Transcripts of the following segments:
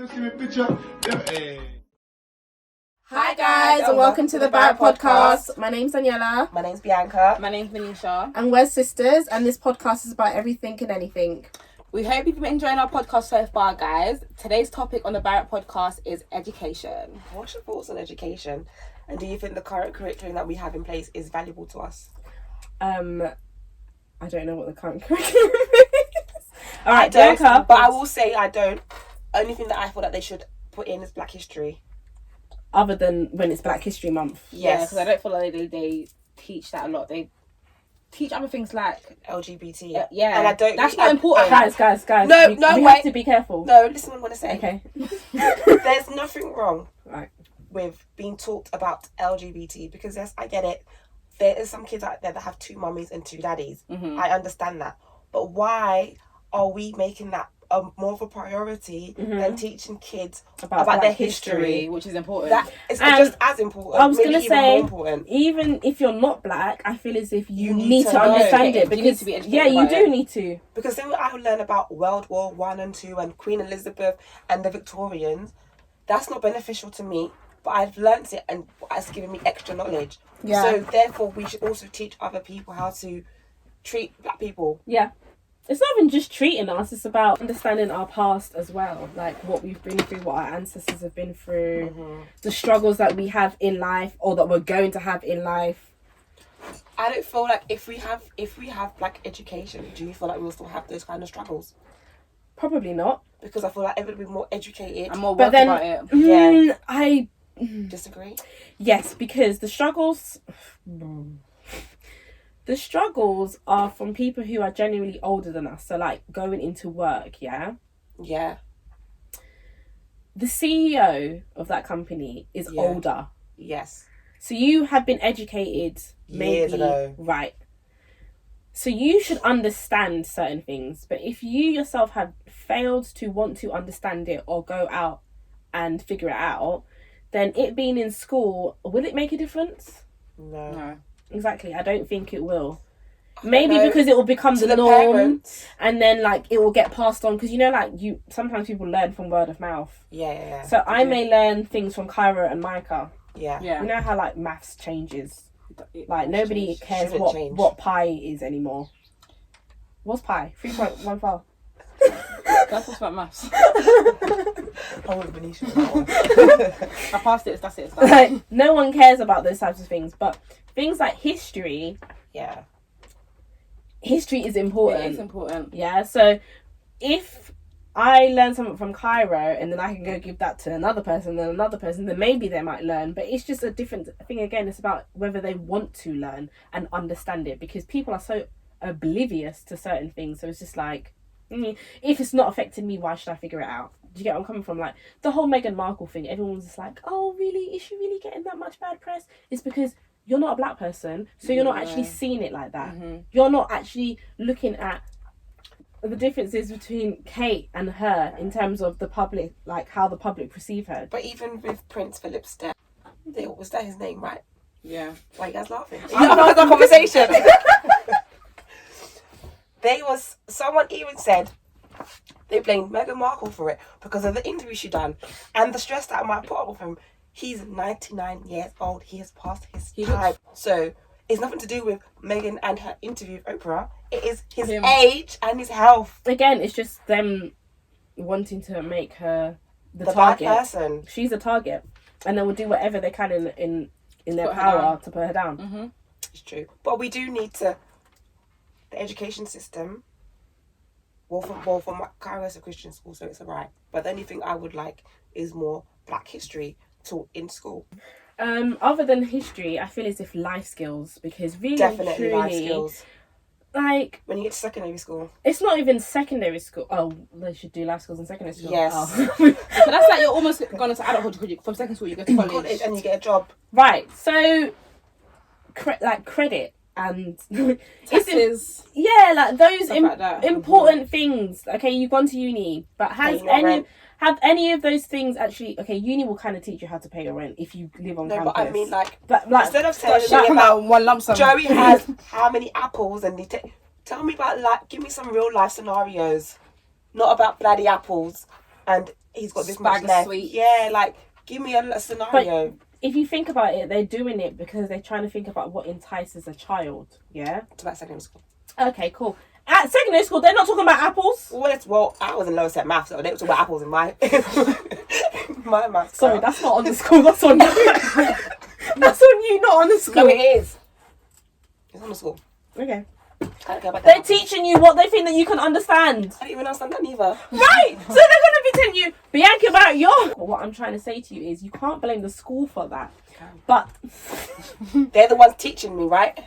Hi guys, and welcome to the Barrett podcast. My name's Daniela. My name's Bianca. My name's Venetia. And we're sisters, and this podcast is about everything and anything. We hope you've been enjoying our podcast so far, guys. Today's topic on the Barrett podcast is education. What's your thoughts on education? And do you think the current curriculum that we have in place is valuable to us? I don't know what the current curriculum is. Alright, Bianca. But I will say I don't. Only thing that I feel that they should put in is Black History. Other than when it's Black History Month. Yeah, because I don't feel like they teach that a lot. They teach other things like LGBT. Yeah, and I don't. That's not important. Guys. No, we wait. have to be careful. No, listen what I'm gonna say. Okay. There's nothing wrong Right. with being taught about LGBT because yes, I get it. There is some kids out there that have two mummies and two daddies. Mm-hmm. I understand that, but why are we making that more of a priority than teaching kids about their history, which is important? That is just as important. I was going to say, more important. even if you're not black, I feel as if you need to understand it, because you need to be educated you do need to. Because then I learn about World War I and II and Queen Elizabeth and the Victorians. That's not beneficial to me, but I've learnt it and it's given me extra knowledge. Yeah. So therefore, we should also teach other people how to treat black people. Yeah. It's not even just treating us, it's about understanding our past as well. Like what we've been through, what our ancestors have been through, the struggles that we have in life or that we're going to have in life. I don't feel like if we have black education, do you feel like we'll still have those kind of struggles? Probably not. Because I feel like everybody will be more educated. I'm more worried about it. Yeah. I disagree. Yes, because the struggles are from people who are genuinely older than us. So like going into work, yeah? Yeah. The CEO of that company is older. Yes. So you have been educated years ago. Right. So you should understand certain things. But if you yourself have failed to want to understand it or go out and figure it out, then it being in school, will it make a difference? No. Exactly. I don't think it will. Because it will become the norm, parents. And then like it will get passed on, because sometimes people learn from word of mouth. Yeah. So I may learn things from Kyra and Micah. Yeah. You know how like maths changes. Like nobody cares what pi is anymore. What's pi? 3.14. That's what's about maths. I was Venetia on that one. I passed it. That's it. Like no one cares about those types of things, but things like history. Yeah. History is important. It is important. Yeah. So if I learn something from Cairo and then I can go give that to another person, then another person, then maybe they might learn. But it's just a different thing again. It's about whether they want to learn and understand it, because people are so oblivious to certain things. So it's just like, if it's not affecting me, why should I figure it out? Do you get where I'm coming from? Like the whole Meghan Markle thing, everyone's just like, oh really? Is she really getting that much bad press? It's because you're not a black person, so you're not actually seeing it like that. You're not actually looking at the differences between Kate and her in terms of the public, like how the public perceive her. But even with Prince Philip's death, was that his name, right? Yeah. Why are you guys laughing? You had a conversation. Someone even said they blamed Meghan Markle for it because of the interview she done and the stress that might put up with him. He's 99 years old. He has passed his time. So it's nothing to do with Meghan and her interview with Oprah. It is his age and his health. Again, it's just them wanting to make her the target. Bad person. She's a target, and they will do whatever they can in their power to put her down. It's true, but we do need to. The education system. Well, from Cairo is a Christian school, so it's alright. But the only thing I would like is more Black history taught in school. Other than history, I feel as if life skills, because really, definitely truly, life skills. Like when you get to secondary school, it's not even secondary school. Oh, they should do life skills in secondary school. Yes, but that's like you're almost gone into adulthood, because from secondary school you go to college and you get a job. Right. So, credit and taxes. Like those like important things. Okay, you've gone to uni, but have any of those things actually? Okay, uni will kind of teach you how to pay your rent if you live on campus. No, but I mean, like instead of telling me about one lump sum, Joey has how many apples, and tell me about give me some real life scenarios, not about bloody apples and he's got this Bag much of left. sweets. Yeah, like give me a scenario. If you think about it, they're doing it because they're trying to think about what entices a child. Yeah. It's about secondary school. Okay, cool. At secondary school, they're not talking about apples. Well, I was in lower set maths, so they were talking about apples in my my maths. Sorry, that's not on the school. That's on you. That's on you, not on the school. No, it is. It's on the school. Okay. I don't care about They're that. teaching you what they think that you can understand. I didn't even understand that either. Right. So they're gonna be telling you, Bianca, about your. What I'm trying to say to you is, you can't blame the school for that. But They're the ones teaching me, right?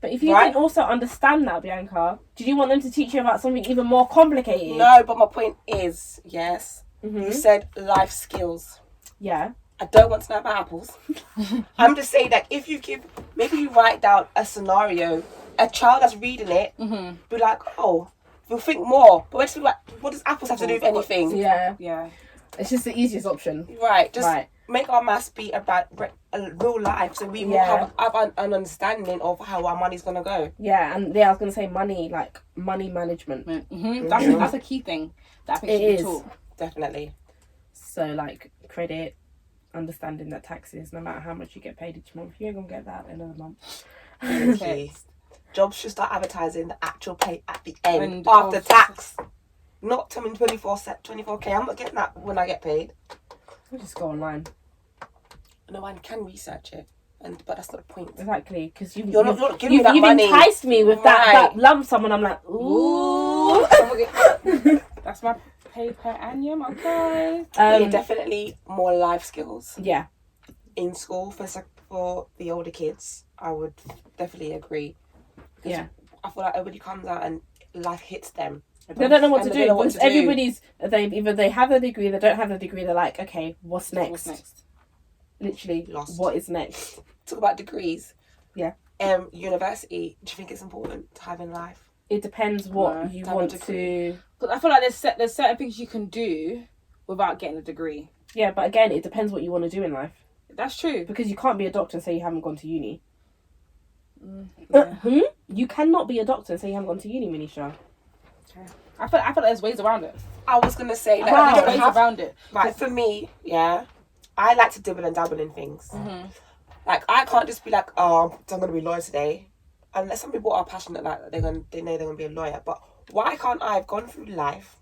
if you Right. can also understand that, Bianca, did you want them to teach you about something even more complicated? No, but my point is, yes, Mm-hmm. you said life skills. Yeah. I don't want to know about apples. I'm just saying that if you maybe you write down a scenario, a child that's reading it, be like, oh, we'll think more. But we're just like, what does apples have to do with anything? Yeah. Yeah. It's just the easiest option. Right, just Right. make our maths be about real life, so we will have an understanding of how our money's gonna go. Yeah, and I was gonna say money management. Mm-hmm. That's a key thing that I think It should be is. taught. Definitely. So like credit, understanding that taxes, no matter how much you get paid each month, you ain't gonna get that at the end of the month. Okay. Jobs should start advertising the actual pay at the end And after of- tax. Not telling 24K. I'm not getting that when I get paid. We just go online. No, I can research it, but that's not the point. Exactly, because you've giving me that money. enticed me with Right. that lump sum, and I'm like, ooh. That's my pay per annum, okay. Yeah, definitely more life skills Yeah. in school for the older kids. I would definitely agree. 'Cause Yeah. I feel like everybody comes out and life hits them. They don't know what to And they do. don't know what Because to do. everybody's either they have a degree, they don't have a degree. They're like, okay, what's next? What's next? Literally, Lost. what is next? Talk about degrees. Yeah. University. Do you think it's important to have in life? It depends what No, you to have a want degree. to. Because I feel like there's certain things you can do without getting a degree. Yeah, but again, it depends what you want to do in life. That's true. Because you can't be a doctor and say you haven't gone to uni. Yeah. You cannot be a doctor and say you haven't gone to uni, Manisha. I feel like there's ways around it. I was gonna say that Wow. you There's don't ways have. around it. Right, for me, yeah, I like to dibble and dabble in things. Mm-hmm. Like I can't just be like, oh, I'm gonna be a lawyer today, unless some people are passionate like they know they're gonna be a lawyer. But why can't I have gone through life,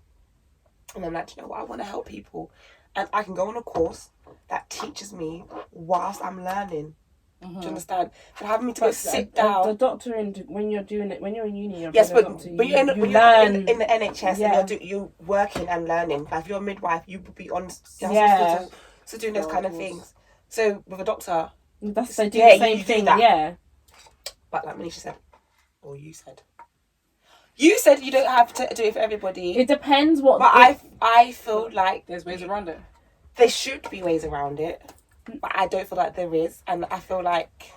and I'm like, you know what, I want to help people, and I can go on a course that teaches me whilst I'm learning. Do you understand? So having me to go sit down. The doctor when you're doing it, when you're in uni, you're Yes, being a but doctor, you're you learn learn. in the NHS Yeah. and you're working and learning. Like if you're a midwife, you would be on Yeah. hospital, so doing those kind of things. So with a doctor, That's they do Yeah, the same you do thing. that. Yeah. but like Manisha said, or you said you don't have to do it for everybody. It depends what. But I feel like There's ways around it. there should be ways around it, but I don't feel like there is, and I feel like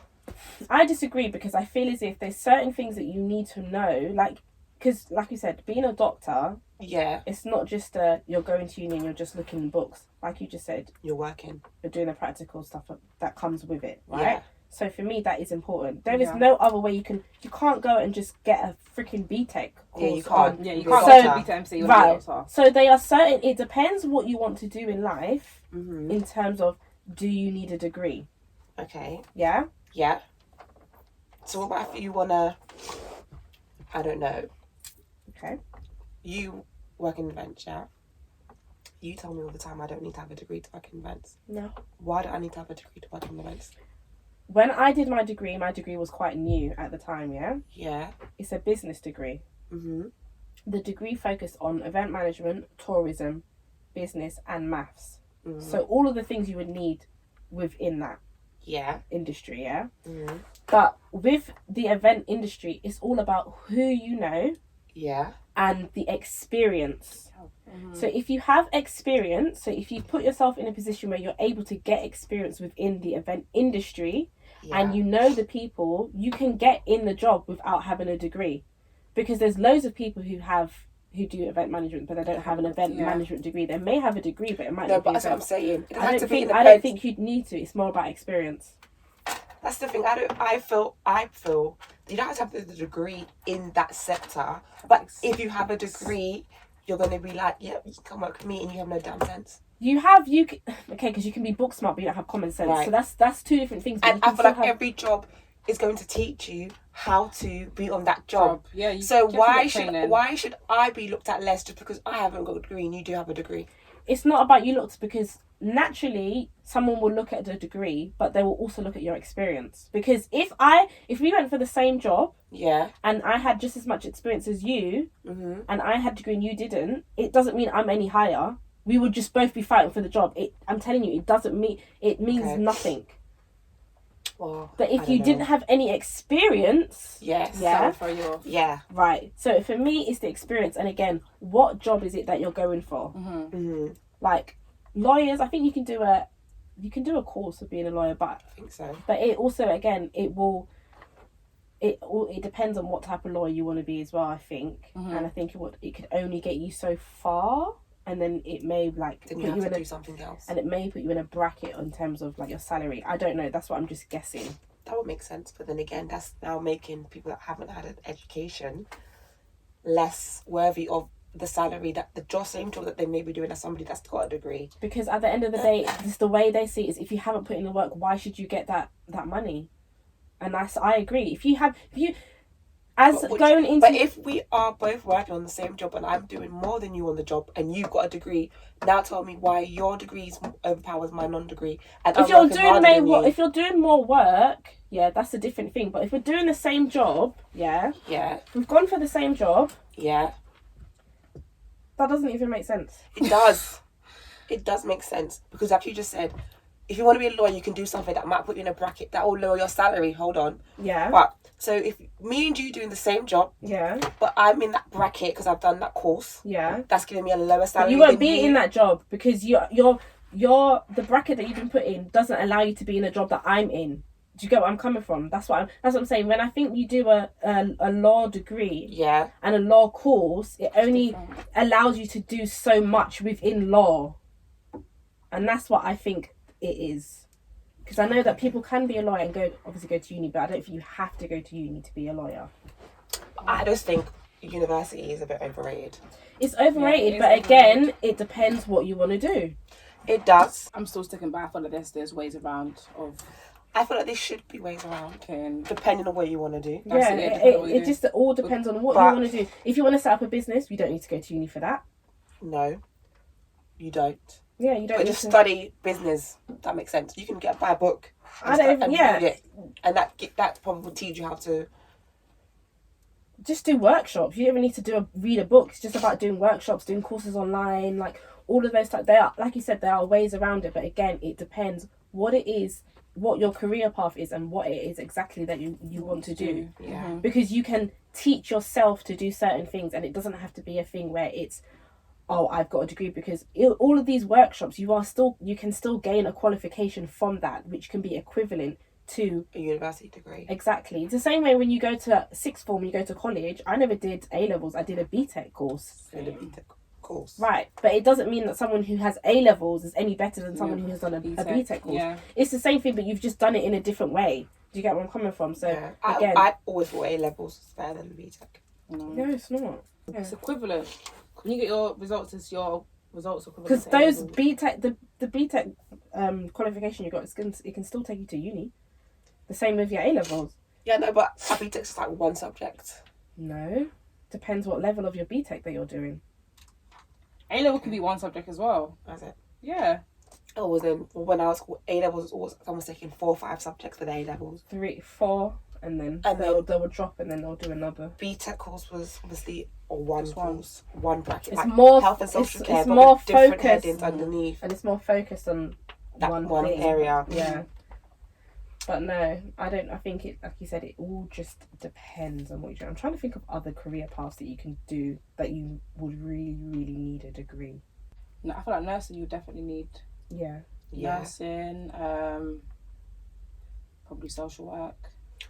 I disagree because I feel as if there's certain things that you need to know, like, because like you said, being a doctor, yeah, it's not just you're going to uni and you're just looking in books. Like you just said, you're working. you're doing the practical stuff that comes with it, right? Yeah. So for me, that is important. There is Yeah. no other way you can't go and just get a freaking BTEC course. Yeah, you can't. Yeah, you You're can't a go to doctor. BTMC or Right. doctor. So they are certain. It depends what you want to do in life Mm-hmm. in terms of do you need a degree? Okay. Yeah. Yeah. So what about if you wanna? I don't know. Okay. You work in events, yeah? You tell me all the time I don't need to have a degree to work in events. No. Why do I need to have a degree to work in events? When I did my degree was quite new at the time, yeah? Yeah. It's a business degree. Mm-hmm. The degree focused on event management, tourism, business, and maths. Mm-hmm. So all of the things you would need within that Yeah. industry, yeah? Mm-hmm. But with the event industry, it's all about who you know Yeah. and the experience. So if you have experience, so if you put yourself in a position where you're able to get experience within the event industry Yeah. and you know the people, you can get in the job without having a degree. Because there's loads of people who do event management but they don't have an event Yeah. management degree. They may have a degree but it might No, not be but that's what I'm event. saying. It I has don't to be think in I don't think you'd need to. It's more about experience. That's the thing. I feel you don't have to have the degree in that sector, but if you have a degree you're going to be like, yeah, you can come work with me and you have no damn sense. Okay, because you can be book smart, but you don't have common sense. Right. So that's two different things. And I feel like every job is going to teach you how to be on that job. Yeah. So why should I be looked at less just because I haven't got a degree and you do have a degree? It's not about you looked, because naturally someone will look at the degree, but they will also look at your experience. Because if we went for the same job, yeah, and I had just as much experience as you, mm-hmm. and I had a degree and you didn't, it doesn't mean I'm any higher. We would just both be fighting for the job. I'm telling you, it means nothing. Well, but if you didn't have any experience, yeah, right. So for me, it's the experience. And again, what job is it that you're going for? Mm-hmm. Mm-hmm. Like lawyers, I think you can do a course of being a lawyer, but I think so. But it also, again, it depends on what type of lawyer you want to be as well, I think. Mm-hmm. And I think it could only get you so far, and then it may then you have to do something else, and it may put you in a bracket in terms of like your salary. I don't know. That's what I'm just guessing. That would make sense, but then again, that's now making people that haven't had an education less worthy of the salary that the same job that they may be doing as somebody that's got a degree. Because at the end of the day, it's the way they see it is, if you haven't put in the work, why should you get that money? And I agree. But if we are both working on the same job and I'm doing more than you on the job and you've got a degree, now tell me why your degree overpowers my non-degree. And if you're doing more work, yeah, that's a different thing. But if we're doing the same job, yeah, we've gone for the same job, yeah, that doesn't even make sense. It does. It does make sense, because like you just said, if you want to be a lawyer, you can do something that might put you in a bracket that will lower your salary. Hold on. Yeah. But so if me and you doing the same job, yeah, but I'm in that bracket because I've done that course, yeah, that's giving me a lower salary. But you won't be in that job because you're the bracket that you've been put in doesn't allow you to be in a job that I'm in. Do you get what I'm coming from? That's what I'm saying. When I think you do a law degree, yeah, and a law course, it only allows you to do so much within law, and that's what I think it is. Because I know that people can be a lawyer and go to uni, but I don't think you have to go to uni to be a lawyer. I just think university is a bit overrated. It's overrated, but again, it depends what you want to do. It does. I'm still sticking by. I feel like there's ways around of. I feel like there should be ways around, depending on what you want to do. It just all depends on what you want to do. If you want to set up a business, you don't need to go to uni for that. No, you don't. Yeah, you don't. But just study business. That makes sense. You can buy a book. Read it, and that probably will teach you how to. Just do workshops. You don't even need to read a book. It's just about doing workshops, doing courses online, like all of those types. They are, like you said, there are ways around it. But again, it depends what it is, what your career path is, and what it is exactly that you want to do. Yeah. Mm-hmm. Because you can teach yourself to do certain things, and it doesn't have to be a thing where it's, oh, I've got a degree, because all of these workshops, you can still gain a qualification from that, which can be equivalent to a university degree. Exactly. It's the same way when you go to sixth form, you go to college. I never did A-levels. I did a BTEC course. Right. But it doesn't mean that someone who has A-levels is any better than someone who has done a BTEC course. Yeah. It's the same thing, but you've just done it in a different way. Do you get where I'm coming from? So, again... I always thought A-levels was better than BTEC. No, it's not. Yeah. It's equivalent. When you get your results, it's your results equivalent. Because those BTEC, the BTEC qualification you got, it can still take you to uni. The same with your A-levels. Yeah, no, but a BTEC is like one subject. No. Depends what level of your BTEC that you're doing. A-level can be one subject as well. That's it. Yeah. Oh, was then when I was school, A-levels was almost taking 4 or 5 subjects for the A-levels. 3, 4, and then they will drop and then they'll do another. BTEC course was obviously one bracket. It's like more health and social care, it's more different focused headings underneath, and it's more focused on that one thing. area. Yeah. But no, I don't. I think it, like you said, it all just depends on what you're doing. I'm trying to think of other career paths that you can do that you would really, really need a degree. No, I feel like nursing you definitely need. Yeah. Nursing, probably social work.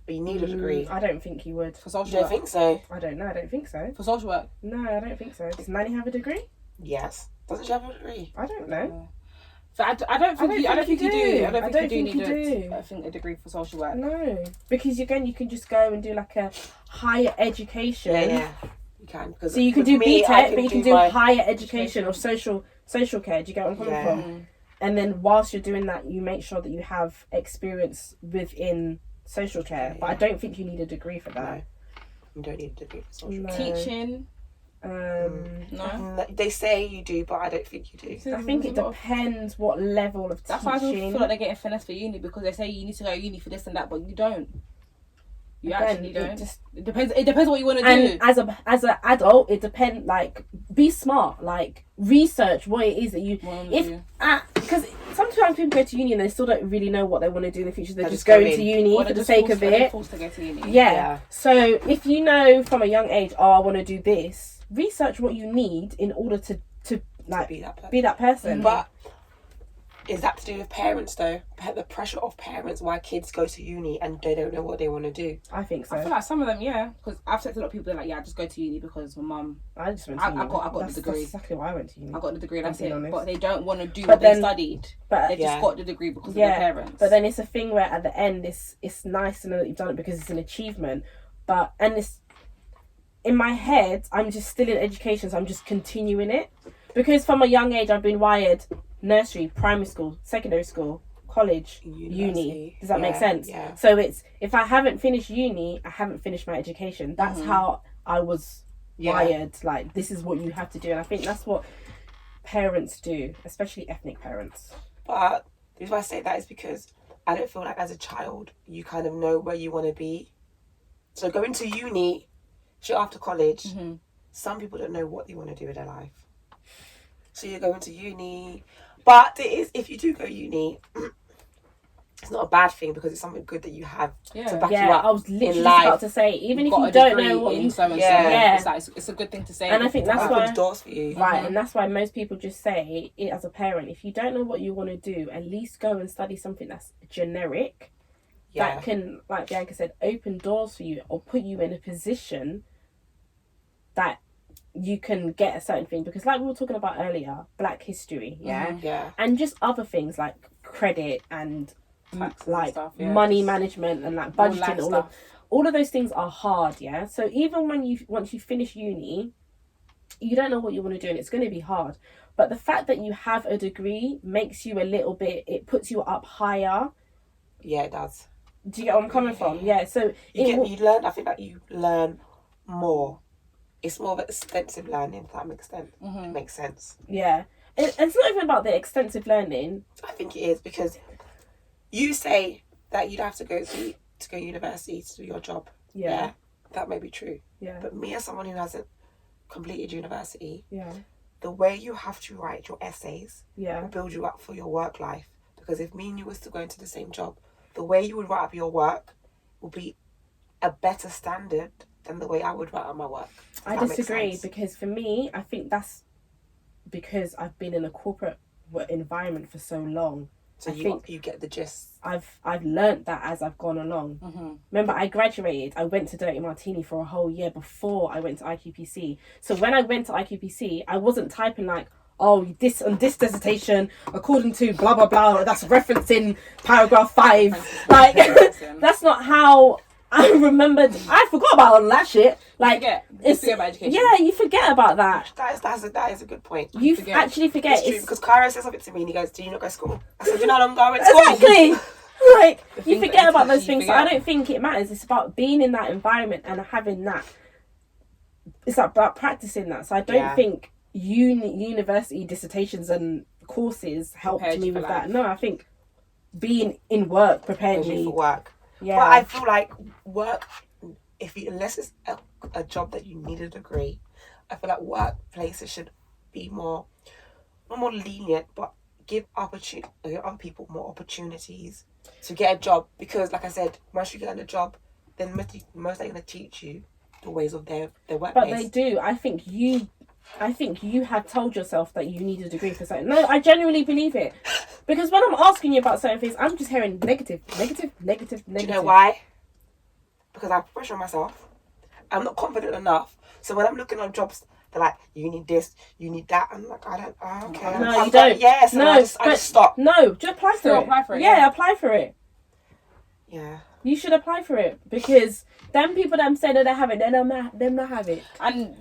But you need a degree. I don't think you would. For social you don't work. think so? I don't know. I don't think so. For social work? No, I don't think so. Does Nanny have a degree? Yes. Doesn't she have a degree? I don't know. So I don't think you do. I don't think you do need a degree for social work. No, because again, you can just go and do like a higher education. You can. Because So you can with do me, I BTEC, can but you can do my- higher education or social care. Do you get what I'm coming Yeah. from? And then whilst you're doing that, you make sure that you have experience within social care. Okay, But I yeah. don't think you need a degree for that. No. You don't need a degree for social No. care. Teaching. No. They say you do, but I don't think you do. I think it depends what level of That's why I teaching. feel like they're getting finesse for uni, because they say you need to go to uni for this and that, but you don't. You Again, actually don't. it It depends what you want to And do. as an adult, it depends. Like, be smart. Like, research what it is that you. Because sometimes people go to uni and they still don't really know what they want to do in the future. They're just going to uni for the sake of it. Forced to go to uni. Yeah. So if you know from a young age, I want to do this, research what you need in order to like be that person. But is that to do with parents though? The pressure of parents why kids go to uni and they don't know what they want to do. I think so. I feel like some of them, yeah, because I've said to a lot of people, they're like, yeah, I just go to uni because my mum. I just went to uni. I got That's the degree. That's exactly why I went to uni. I got the degree, and that's being it. honest. But they don't want to do But what then- they studied. But They just got the degree because of yeah, their parents. but then it's a thing where at the end it's nice to know that you've done it because it's an achievement. And it's in my head, I'm just still in education, so I'm just continuing it because from a young age I've been wired nursery, primary school, secondary school, college, uni. University. Does that make sense? Yeah. So it's if I haven't finished uni, I haven't finished my education. That's how I was wired. Like, this is what you have to do, and I think that's what parents do, especially ethnic parents. But the reason why I say that is because I don't feel like as a child you kind of know where you want to be. So going to uni straight after college, some people don't know what they want to do with their life. So you're going to uni, but it is, if you do go uni, it's not a bad thing because it's something good that you have to back you up. I was literally in just life. about to say, even if Got you a don't degree know what in you so and so, Yeah. it's like, it's a good thing to say. And I think that's That why opens doors for you. Right, and that's why most people just say it as a parent, if you don't know what you want to do, at least go and study something that's generic that can, like Bianca said, open doors for you or put you in a position that you can get a certain thing. Because like we were talking about earlier, Black history, and just other things like credit and Taxes like and stuff, money management and like budgeting, stuff. all of those things are hard, so even when once you finish uni, you don't know what you want to do and it's going to be hard, but the fact that you have a degree makes you a little bit, it puts you up higher. It does. Do you get what I'm coming from? So You learn. I think that you learn more. It's more of an extensive learning, if that makes sense. Makes sense. It's not even about the extensive learning. I think it is because you say that you'd have to go to university to do your job. That may be true. But me as someone who hasn't completed university, the way you have to write your essays will build you up for your work life. Because if me and you were still going to the same job, the way you would write up your work will be a better standard than the way I would write up my work. I disagree, because for me, I think that's because I've been in a corporate environment for so long. So you get the gist. I've learnt that as I've gone along. Remember, I graduated. I went to Dirty Martini for a whole year before I went to IQPC. So when I went to IQPC, I wasn't typing like, oh, this on this dissertation, according to blah blah blah, that's referencing paragraph 5. Like, that's not how I remembered. I forgot about all that shit. Like, you forget about education. Yeah, you forget about that. That is a good point. You actually forget. It's true, because Kyra says something to me and he goes, "Do you not go to school?" I said, "You know, I don't go to school." Exactly. Like, you forget about those things. forget. So I don't think it matters. It's about being in that environment and having that. It's about practicing that. So I don't think university dissertations and courses helped Prepared me you for with that. life. No, I think being in work prepared me for work. Yeah. But I feel like work, unless it's a job that you need a degree, I feel like workplaces should be not more lenient, but give other people more opportunities to get a job. Because, like I said, once you get a job, then most they're going to teach you the ways of their workplace. But they do. I think you have told yourself that you need a degree for something. No, I genuinely believe it. Because when I'm asking you about certain things, I'm just hearing negative. Do you know why? Because I pressure myself. I'm not confident enough. So when I'm looking on jobs, they're like, you need this, you need that. I'm like, okay. No, you don't. Yes, I just stop. No, just apply for it. Apply for it. Yeah, apply for it. Yeah. You should apply for it, because them people that say that they have it, they not have it. And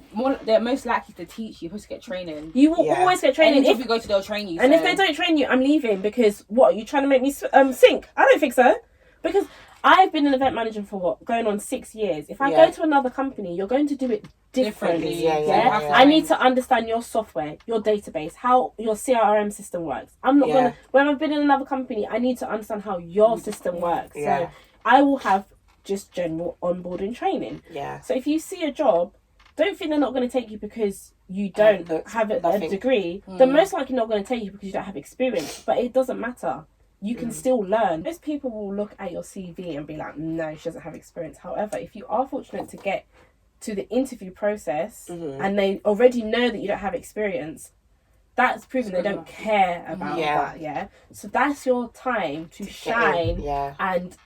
they're most likely to teach you. You're supposed to get training. You will always get training. If you go to, they'll train you. And if they don't train you, I'm leaving, because what, are you trying to make me sink? I don't think so. Because I've been an event manager for going on 6 years. If I go to another company, you're going to do it differently. Yeah. I need to understand your software, your database, how your CRM system works. I'm not gonna. When I've been in another company, I need to understand how your system works. So I will have just general onboarding training. Yeah. So if you see a job, don't think they're not going to take you because you don't have a degree. They're most likely not going to take you because you don't have experience. But it doesn't matter. You can still learn. Most people will look at your CV and be like, no, she doesn't have experience. However, if you are fortunate to get to the interview process and they already know that you don't have experience, that's proven they don't care about that. So that's your time to shine and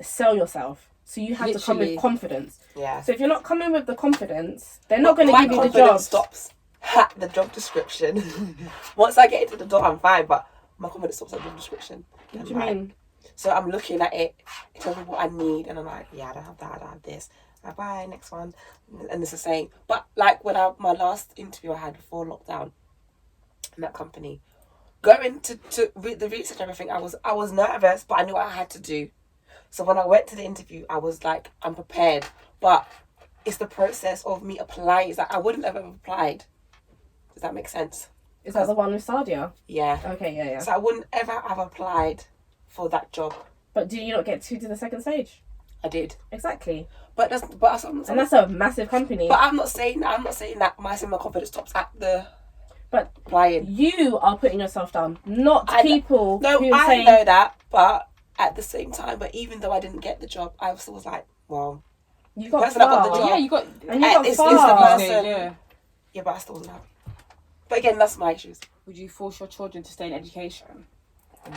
sell yourself. So you have to come with confidence. Yeah. So if you're not coming with the confidence, they're not going to give you the job. Stops at the job description. Once I get into the door, I'm fine, but my confidence stops at the job description. What do you mean? So I'm looking at it, it tells me what I need, and I'm like, I don't have that, I don't have this. Like, bye, next one. And it's the same. But like when my last interview I had before lockdown in that company, going to read the research and everything, I was nervous, but I knew what I had to do. So when I went to the interview, I was like, I'm prepared. But it's the process of me applying. It's like I wouldn't have ever applied. Does that make sense? Is that the one with Sadia? Yeah. Okay, yeah. So I wouldn't ever have applied for that job. But do you not get to the second stage? I did. Exactly. But that's a massive company. But I'm not saying that my confidence stops at the applying. You are putting yourself down, not people who I say... know that, but at the same time, but even though I didn't get the job, I still was like, well, you got far. I got the job. Yeah, you got... And you got it's far. the person. Yeah, but I still wasn't happy. But again, that's my issues. Would you force your children to stay in education?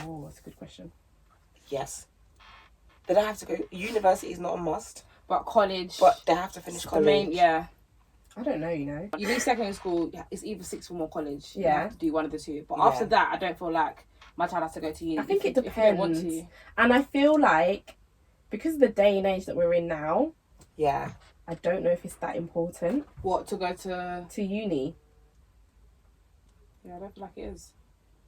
Oh, that's a good question. Yes. They don't have to go... University is not a must. But college... But they have to finish college. I don't know, you know. You leave secondary school, it's either sixth form or college. Yeah. You have to do one of the two. But after that, I don't feel like my child has to go to uni. I think it depends. If you don't want to. And I feel like, because of the day and age that we're in now... Yeah. I don't know if it's that important. What, to go to... To uni. Yeah, I don't feel like it is.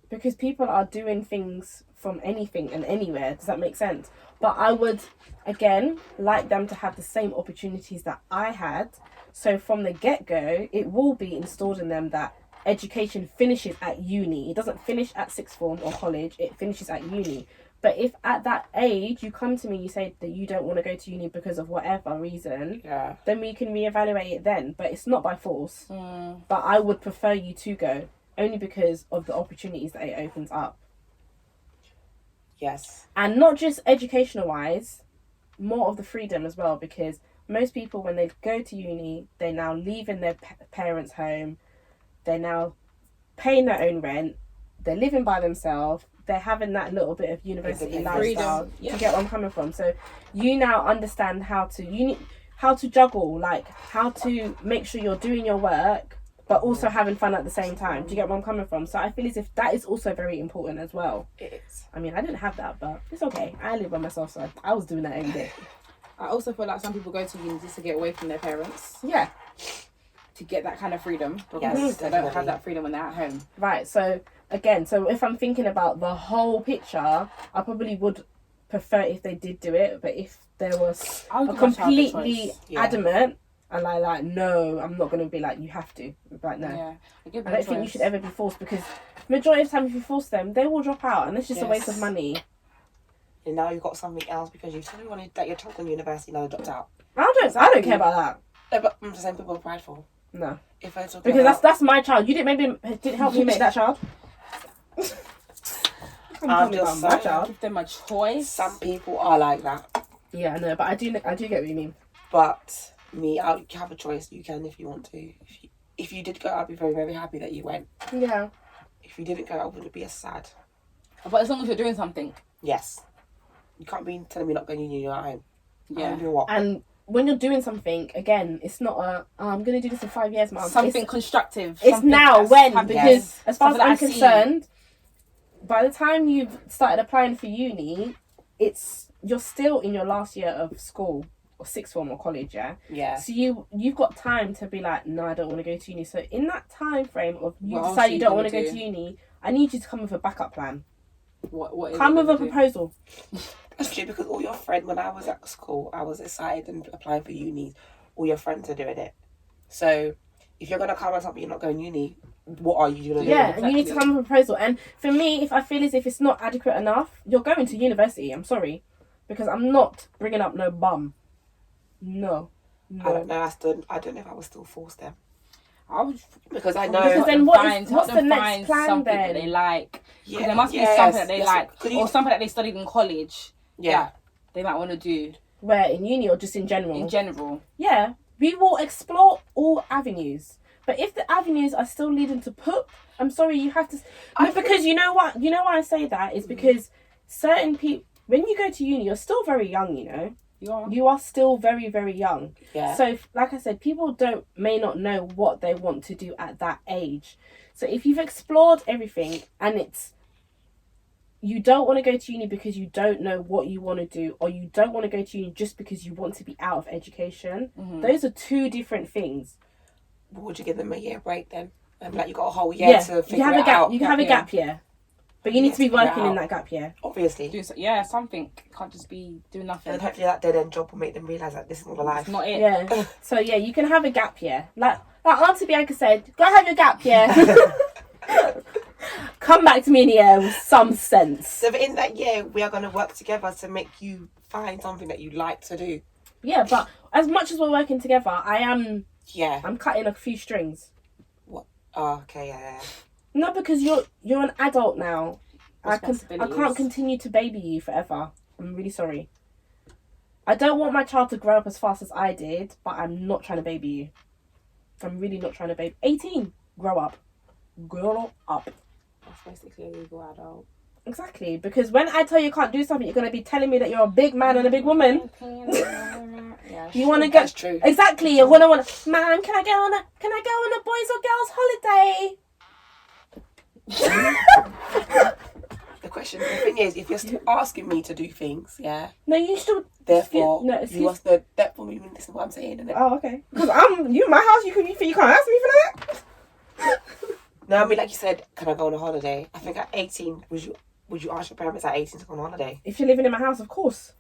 Because people are doing things from anything and anywhere. Does that make sense? But I would, again, like them to have the same opportunities that I had. So from the get-go, it will be installed in them that education finishes at uni. It doesn't finish at sixth form or college. It finishes at uni. But if at that age you come to me, you say that you don't want to go to uni because of whatever reason, then we can reevaluate it then. But it's not by force. But I would prefer you to go, only because of the opportunities that it opens up. Yes. And not just educational-wise, more of the freedom as well, because most people, when they go to uni, they're now leaving their parents' home, they're now paying their own rent, they're living by themselves, they're having that little bit of university lifestyle. Do you get where I'm coming from? So you now understand how to juggle, like how to make sure you're doing your work, but also having fun at the same time. Do you get where I'm coming from? So I feel as if that is also very important as well. It is. I mean, I didn't have that, but it's okay. I live by myself, so I was doing that every day. I also feel like some people go to uni just to get away from their parents. Yeah. To get that kind of freedom. Because Yes, they don't have that freedom when they're at home. Right, so again, if I'm thinking about the whole picture, I probably would prefer if they did do it, but if there was a completely adamant, and like, no, I'm not going to be like, you have to. Like, no. Yeah. I don't think you should ever be forced, because majority of the time if you force them, they will drop out, and it's just a waste of money. And now you've got something else because you told me that your child in university now dropped out. I don't care about that. Yeah, but I'm just saying people are prideful. No. If I talk because about... that's my child. You didn't help me make that child. I'm just my child. Give them a choice. Some people are like that. Yeah, I know, but I do get what you mean. But me, you have a choice. You can if you want to. If you did go, I'd be very, very happy that you went. Yeah. If you didn't go, I wouldn't be as sad. But as long as you're doing something. Yes. You can't be telling me not going uni, you're at home. Yeah. I'm doing what? And when you're doing something, again, it's not I'm going to do this in 5 years, Mum. Something constructive. It's now, when, because as far as I'm concerned, see. By the time you've started applying for uni, it's you're still in your last year of school or sixth form or college, yeah. Yeah. So you've got time to be like, no, I don't want to go to uni. So in that time frame of you What else decide are you you don't gonna want to go do? to uni, I need you to come with a backup plan. What is Come it with a gonna do? proposal. That's true, because all your friends, when I was at school, I was excited and applying for uni. All your friends are doing it. So if you're going to come on something you're not going uni, what are you going to do? Yeah, and you need to exactly. come with a proposal. And for me, if I feel as if it's not adequate enough, you're going to university. I'm sorry. Because I'm not bringing up no bum. No. I don't know. I don't know if I would still force them. I would, Because I know. Because then what's the next plan something then? that they like. Yeah, Because there must be yes, something that they yes. like, Could you- or something that they studied in college. Yeah. that they might want to do Where, in uni or just in general? in general. Yeah. We will explore all avenues. But if the avenues are still leading to poop, I'm sorry, you have to... No, because you know what? You know why I say that? Is because certain people... When you go to uni, you're still very young, you know? You are still very, very young. Yeah. So, like I said, people may not know what they want to do at that age. So if you've explored everything and you don't want to go to uni because you don't know what you want to do, or you don't want to go to uni just because you want to be out of education, those are two different things. Would you give them a year break then? And like you got a whole year to figure you have it a gap. out. You can have a gap year, but you need to be figure it working in out. that gap year. Obviously. Something. Can't just be doing nothing. And hopefully that dead end job will make them realise that this is not a life. It's not it. Yeah. So yeah, you can have a gap year. Like Auntie Bianca said, go have your gap year. Come back to me in a year with some sense. So in that year, we are going to work together to make you find something that you like to do. Yeah, but as much as we're working together, I'm cutting a few strings. What? Oh, okay, yeah. No, because you're an adult now. I can't Responsibilities. continue to baby you forever. I'm really sorry. I don't want my child to grow up as fast as I did, but I'm not trying to baby you. I'm really not trying to baby. 18, grow up. Grow up. That's basically a legal adult. Exactly, because when I tell you can't do something, you're going to be telling me that you're a big man and a big woman. Yeah, You want to go? That's true. Exactly. You're gonna want. Man, can I go on a boys or girls holiday? The thing is, if you're still asking me to do things, yeah, No, you still. therefore, No, you excuse. must know, therefore, you listen to what I'm saying, innit? Oh, okay. Because you in my house. You can't ask me for that. No, I mean, like you said, can I go on a holiday? I think at 18, would you ask your parents at 18 to go on a holiday? If you're living in my house, of course.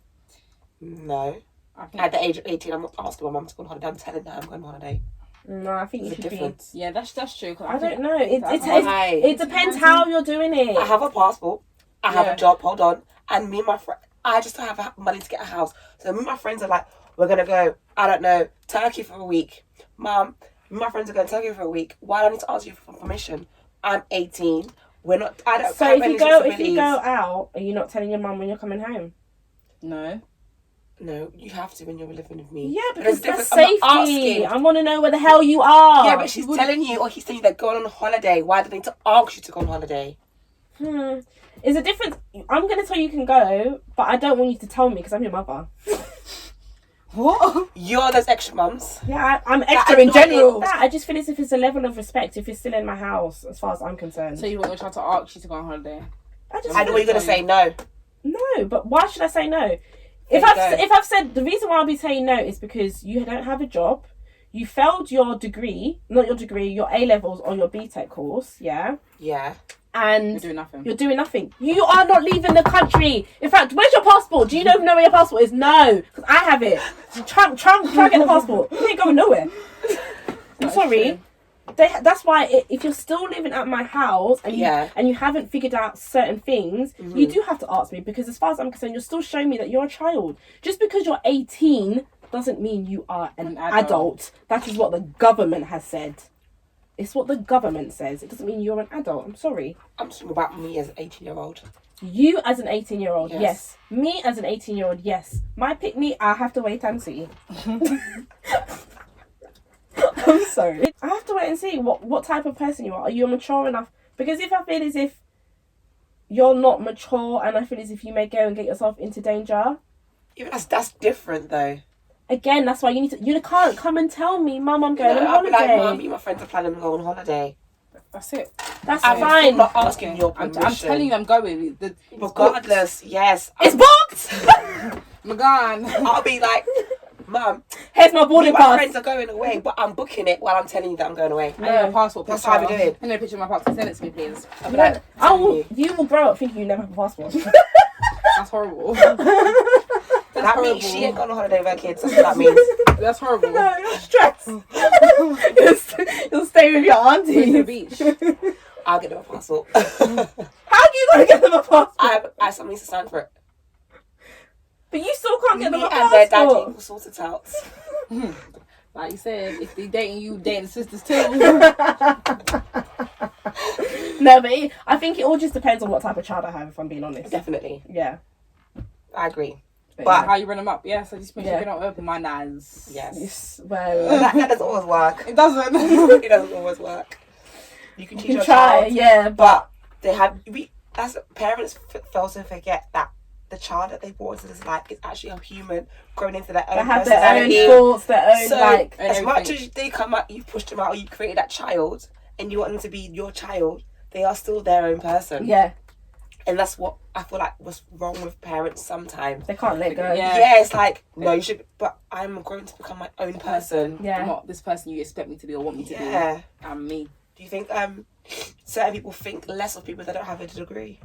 No. I think, At the age of 18, I'm not asking my mum to go on holiday. I'm telling her I'm going on holiday. No, I think you There's a should be. difference. yeah, that's true. 'Cause I think don't know. Why? It depends how you're doing it. I have a passport. I have Yeah. a job. Hold on. And me and my friend, I just don't have money to get a house. So me and my friends are like, we're going to go, I don't know, Turkey for a week. Mum, me and my friends are going to Turkey for a week. Why do I need to ask you for permission? I'm 18. I don't So have if any you go responsibilities. out, are you not telling your mum when you're coming home? no. No, you have to when you're living with me. Yeah, But because there's a that's difference. I'm not safety. asking. I want to know where the hell you are. Yeah, but she's telling you, or he's telling you they're going on holiday. Why do they need to ask you to go on holiday? There's a difference. I'm going to tell you can go, but I don't want you to tell me because I'm your mother. What? You're those extra mums. Yeah, I'm extra in annoying. general. I just feel as if it's a level of respect if it's still in my house, as far as I'm concerned. So you want your child to ask you to go on holiday? I know what you're going to say, no. No, but why should I say no? There If you I've said, the reason why I'll be saying no is because you don't have a job, you failed your degree, not your degree, your A-levels or your BTEC course, yeah? Yeah. And You're doing nothing. you're doing nothing. You are not leaving the country. In fact, where's your passport? Do you know where your passport is? No, because I have it. So try and get the passport. You ain't going nowhere. I'm sorry. That's why if you're still living at my house and you haven't figured out certain things, you do have to ask me, because as far as I'm concerned, you're still showing me that you're a child. Just because you're 18 doesn't mean you are an adult. That is what the government has said. It's what the government says. It doesn't mean you're an adult. I'm sorry. I'm talking about me as an 18-year-old. You as an 18-year-old, Yes. yes. Me as an 18-year-old, yes. My pick me, I have to wait and see. I'm sorry. I have to wait and see what type of person you are. Are you mature enough? Because if I feel as if you're not mature and I feel as if you may go and get yourself into danger, Yeah, that's different, though. again, that's why you can't come and tell me, Mum, I'm going on I'll be like, holiday. Mum, me and my friends are planning to go on holiday. That's it. That's I'm fine. not asking your I'm permission. telling you, I'm going. Regardless, yes. It's booked. I'm gone. I'll be like, Mum, Here's my boarding my pass. friends are going away, but I'm booking it while I'm telling you that I'm going away. I need a passport That's picture. how we do it. I need a picture of my passport. Send it to me, please. I'll be like, You will grow up thinking you never have a passport. That's horrible. that means she ain't gone on holiday with her kids. That's what that means. That's horrible. No, you're stressed. You'll stay with your Go to the auntie. beach. I'll get them a passport. How are you going to get them a passport? I have something to stand for it. But you still can't get them Me a and their daddy passport. will sort it out. Like you said, if they dating you, dating the sisters too. No, but I think it all just depends on what type of child I have, if I'm being honest. Definitely. Yeah. I agree. But How you run them up? Yes, I just make sure Yeah. you don't open my eyes. Yes. yes, well, That doesn't always work. It doesn't. It doesn't always work. You can teach you your can try, child, yeah, but they have as parents fail to forget that the child that they brought into this life is actually a human growing into their own they have their personality. own thoughts, their own, So like... as much everything. as they come out, you've pushed them out, or you created that child, and you want them to be your child, they are still their own person. Yeah, And that's what I feel like was wrong with parents sometimes. they can't let go. Yeah. Yeah, it's like, no, you should, but I'm growing to become my own person. Yeah. I'm not this person you expect me to be or want me to Yeah. be. I'm me. Do you think certain people think less of people that don't have a degree?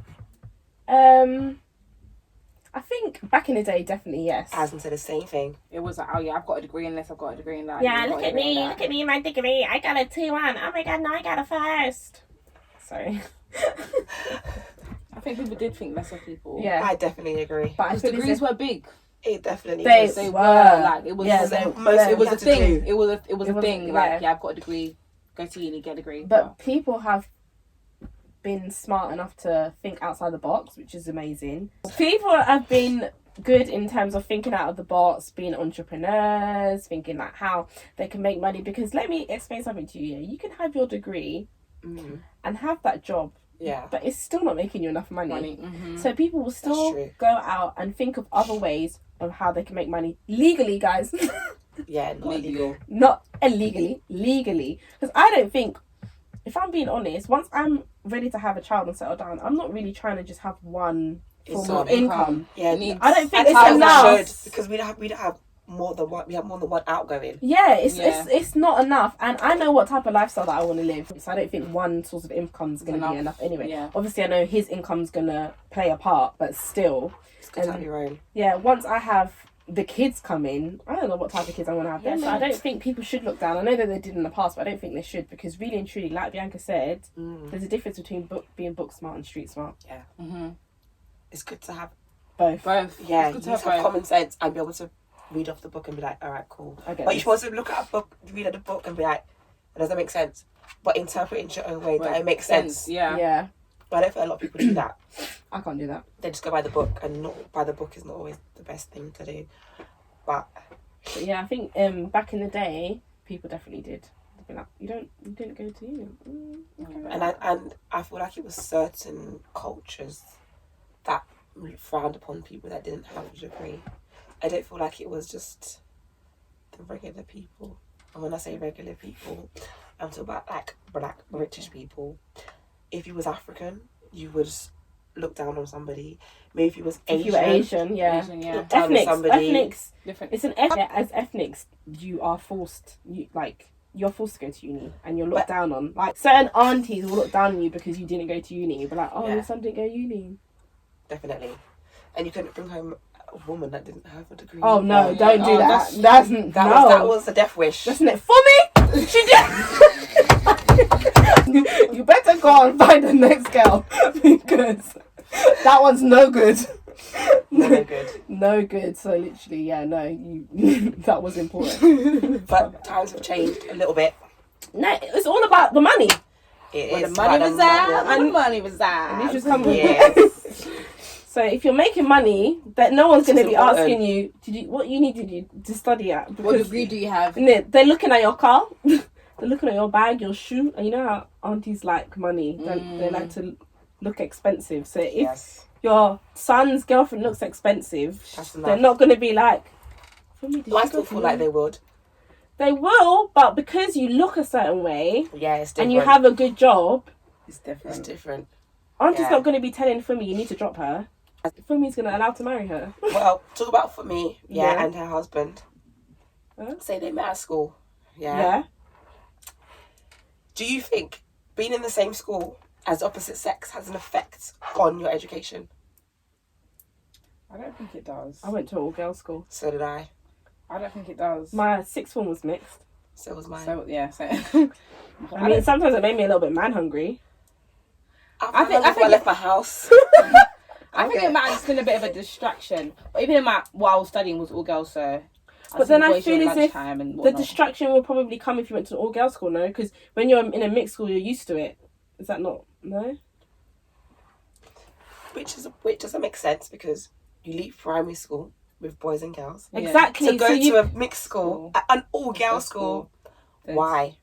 I think back in the day, definitely yes. As into the same thing. It was like, oh yeah, I've got a degree in this, I've got a degree in that. Yeah, you've got look a at degree in me, that. look at me, my degree. I got a 2-1. Oh my god, no, I got a first. Sorry. I think people did think less of people. Yeah. I definitely agree. But I Because feel degrees it's were big. It definitely They was. They were. were like it was. Yeah, it was, they- it was yeah. a thing. do. It was a It was, thing. yeah. Like yeah, I've got a degree. Go to uni, get a degree. But people have been smart enough to think outside the box, which is amazing. People have been good in terms of thinking out of the box, being entrepreneurs, thinking like how they can make money. Because let me explain something to you. You can have your degree and have that job, Yeah. but it's still not making you enough money. Mm-hmm. So people will still true. go out and think of other ways of how they can make money legally, guys. Yeah, not illegal. Not illegally, legally. Because I don't think, if I'm being honest, once I'm ready to have a child and settle down, I'm not really trying to just have one form of income. Yeah, I don't think and it's how we enough. should, because we don't have more than one. We have more than one outgoing. Yeah, it's Yeah. it's not enough, and I know what type of lifestyle that I want to live. So I don't think one source of income is going to be enough anyway. Yeah. Obviously, I know his income's going to play a part, but still, It's good to have your own. yeah. Once I have the kids come in, I don't know what type of kids I want to have there. So I don't think people should look down. I know that they did in the past, but I don't think they should, because really and truly, like Bianca said, there's a difference between being book smart and street smart. Yeah. Mm-hmm. It's good to have Both. Yeah, It's you good to need to have have common sense and be able to read off the book and be like, all right, cool. I get But you're this. supposed to look at a book, read at the book and be like, does that make sense? But interpret it in your own way that it makes sense. Yeah. Yeah, But I don't think a lot of people do that. I can't do that. They just go by the book, and not by the book is not always the best thing to do. But But yeah, I think back in the day, people definitely did. They'd be like, you didn't go to uni. Okay. and I feel like it was certain cultures that frowned upon people that didn't have a degree. I don't feel like it was just the regular people. And when I say regular people, I'm talking about like black British people. If you was African, you would look down on somebody. Maybe if you was Asian, If you were Asian, yeah. Asian, yeah. look down on Ethnics, somebody. Different. it's an as ethnics, you are forced. You're forced to go to uni, and you're looked down on. Like certain aunties will look down on you because you didn't go to uni. You'll be like, oh, Yeah. your son didn't go to uni. Definitely. And you couldn't bring home a woman that didn't have a degree. Oh no, yeah. don't do Oh, that. That was a death wish. That's it for me. She did. You better go and find the next girl because that one's no good. No good. No good. So literally, yeah, no, you. That was important. But times have changed a little bit. No, it's all about the money. It Where is the money about was at, money. and the money was at. And you just come with Yes. So if you're making money, that no one's going to It's be important. asking you, what uni did you to study at? What Because degree do you have? they're looking at your car, they're looking at your bag, your shoe, and you know how aunties like money. They like to look expensive. So if Yes. your son's girlfriend looks expensive, That's they're enough. not going to be like, "For me, did I you still go for feel like uni?" they would. They will, but because you look a certain way Yeah, it's and different. you have a good job, It's different. It's different. I'm just Yeah. not going to be telling Fumi you need to drop her. Fumi's going to allow to marry her. Well, talk about for me, Yeah. and her husband. Huh? Say they met at school. Yeah. Do you think being in the same school as opposite sex has an effect on your education? I don't think it does. I went to an all-girls school. So did I. I don't think it does. My sixth form was mixed. So was mine. So yeah, so I mean, sometimes it made me a little bit man-hungry. I think I left my house. I think it might have just been a bit of a distraction. But even in what I was studying was all girls, so. But then I feel as if and the whatnot. distraction will probably come if you went to an all-girls school, no? Because when you're in a mixed school, you're used to it. Is that not? No? Which doesn't make sense because you leave primary school with boys and girls Yeah. Exactly. to go so to a mixed school, an all-girls school. There's- Why?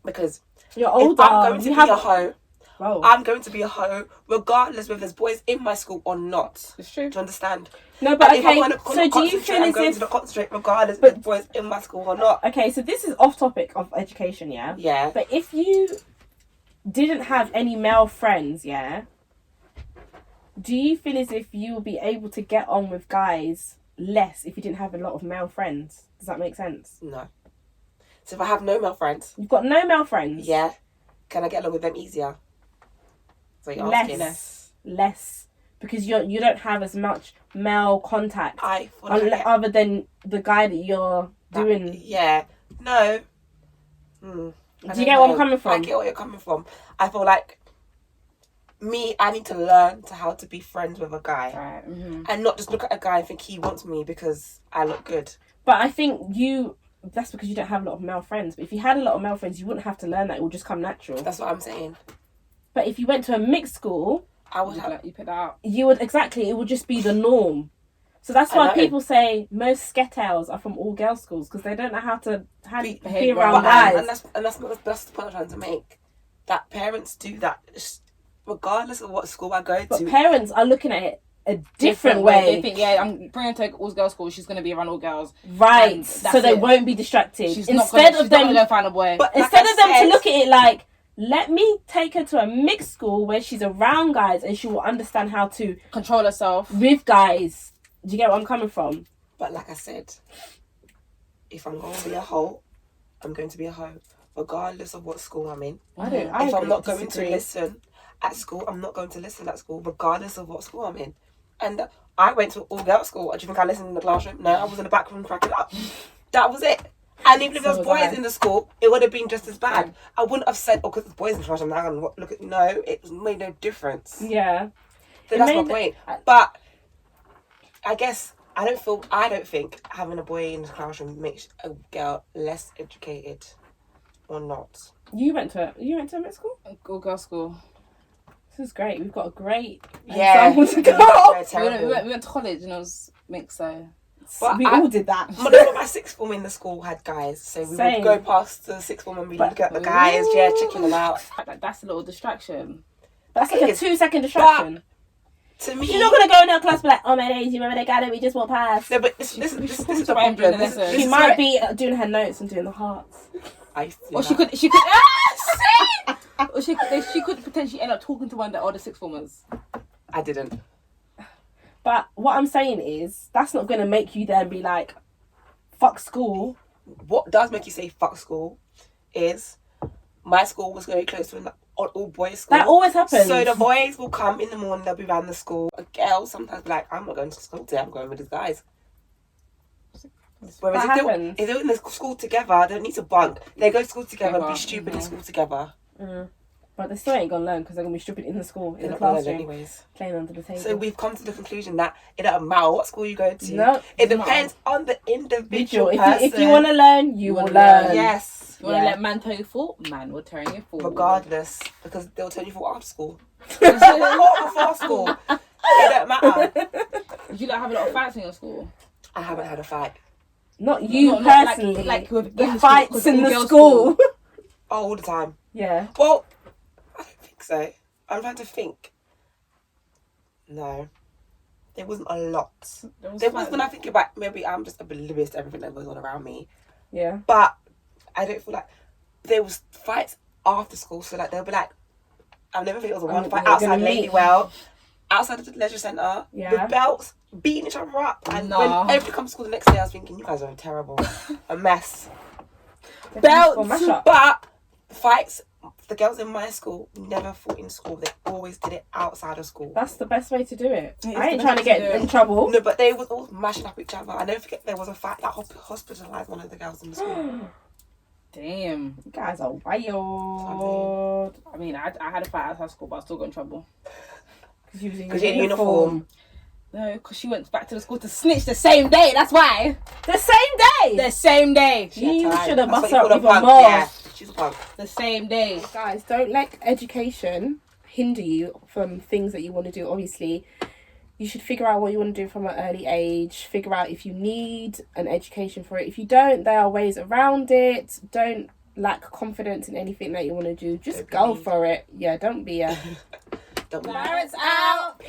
Because you're if older. I'm going to you be have a hoe, Wow. I'm going to be a hoe regardless whether there's boys in my school or not. It's true. Do you understand? No, but And if I okay. want to So do you feel I'm as going if? to concentrate regardless if But- there's boys in my school or not. Okay, so this is off topic of education, yeah. Yeah. But if you didn't have any male friends, yeah, do you feel as if you will be able to get on with guys less if you didn't have a lot of male friends? Does that make sense? No. So if I have no male friends, You've got no male friends. yeah, can I get along with them easier? So you're Less. asking. Less. Because you don't have as much male contact I feel like other than the guy that you're doing. Yeah. No. I Do you don't get what I'm know. coming from? I get where you're coming from. I feel like I need to learn to how to be friends with a guy. Right. Mm-hmm. And not just look at a guy and think he wants me because I look good. But I think that's because you don't have a lot of male friends. But if you had a lot of male friends, you wouldn't have to learn that. It would just come natural. That's what I'm saying. But if you went to a mixed school, I would have. You put that out. you would it would just be the norm. So that's I why know. people say most skettels are from all girls schools because they don't know how to be behave around around guys. And that's the point I'm trying to make. That parents do that regardless of what school I go But to. parents are looking at it a different way. They think, yeah, I'm bringing her to all girls school. She's gonna be around all girls. Right. And So that's they it. won't be distracted. She's not Instead gonna of them go find a boy. But instead like of them I said, to look at it like, let me take her to a mixed school where she's around guys and she will understand how to Control herself. with guys. Do you get what I'm coming from? But like I said, if I'm going to be a hoe, I'm going to be a hoe, regardless of what school I'm in. If I'm not going to listen at school, I'm not going to listen at school, regardless of what school I'm in. And I went to all-girls school. Do you think I listened in the classroom? No, I was in the back room cracking up. That was it. And even if there was So was boys I. in the school, it would have been just as bad. I wouldn't have said, because there's boys in the classroom now, and look at, no, it made no difference. Yeah. So It that's my made- point. But I guess I don't think having a boy in the classroom makes a girl less educated or not. You went to a mixed school? All girls school. This is great. We've got a great Yeah. example to They're go. terrible. We went to college and it was mixed, so. But We all did that. My sixth form in the school had guys, so we Same. would go past the sixth form and we But- look at the guys, yeah, checking them out. That's a little distraction. That's like It a is. 2-second distraction. To me, You're not gonna go in our class and be like, oh my days, you remember they got it, we just walked past. no, but this is the She's problem. doing This this. She is might right. be doing her notes and doing the hearts. I used to do Or she that. could. Or she could potentially end up talking to one of the older sixth formers. I didn't. But what I'm saying is, that's not gonna make you then be like, fuck school. What does make you say fuck school is my school was very close to an all boys school. That always happens. So the boys will come in the morning, they'll be around the school. A girl sometimes be like, I'm not going to school today, I'm going with these guys. Whereas That if happens. they're in the school together, they don't need to bunk. They go to school together and be Together, stupid in school together. But they still ain't gonna learn because they're gonna be stupid in the school, in They're the not going to classroom, anyways. playing under the table. So we've come to the conclusion that it doesn't matter what school you go to. No, it depends on the individual If person. you want to learn, you will wanna learn. learn. Yes. You want to Yeah. let man tell you fault? Man will tell you fault. Regardless, because they'll tell you for after school. Or before school. It don't matter. Did you like have a lot of fights in your school? I haven't had a fight. Not you Not like- personally. like with the in the fights school, 'cause in the all-girls school. All the time. Yeah. Well, I don't think so. I'm trying to think. No. There wasn't a lot. There was when I think about, maybe I'm just oblivious to everything that goes on around me. Yeah. But I don't feel like there was fights after school. So like they'll be like, I've never think it was a one fight you're outside gonna meet. Ladywell, outside of the leisure centre, Yeah. with belts, beating each other up. And Nah. when everybody comes to school the next day, I was thinking, you guys are terrible. A mess. Belts. Mash up. But fights, the girls in my school never fought in school. They always did it outside of school. That's the best way to do it. It is I ain't the trying to best way get to do it. in trouble. No, but they was all mashing up each other. I never forget there was a fight that hospitalised one of the girls in the school. Damn. You guys are wild. I mean, I had a fight outside school, but I still got in trouble. Because you was in Because your you're in uniform. No, because she went back to the school to snitch the same day. That's why. The same day. The same day. You She should have That's bust what you up call a even punk. more. Yeah, she's a punk. The same day. Guys, don't let education hinder you from things that you want to do. Obviously, you should figure out what you want to do from an early age. Figure out if you need an education for it. If you don't, there are ways around it. Don't lack confidence in anything that you want to do. Just Don't go believe. for it. Yeah, don't be a... Don't be Barrett's out.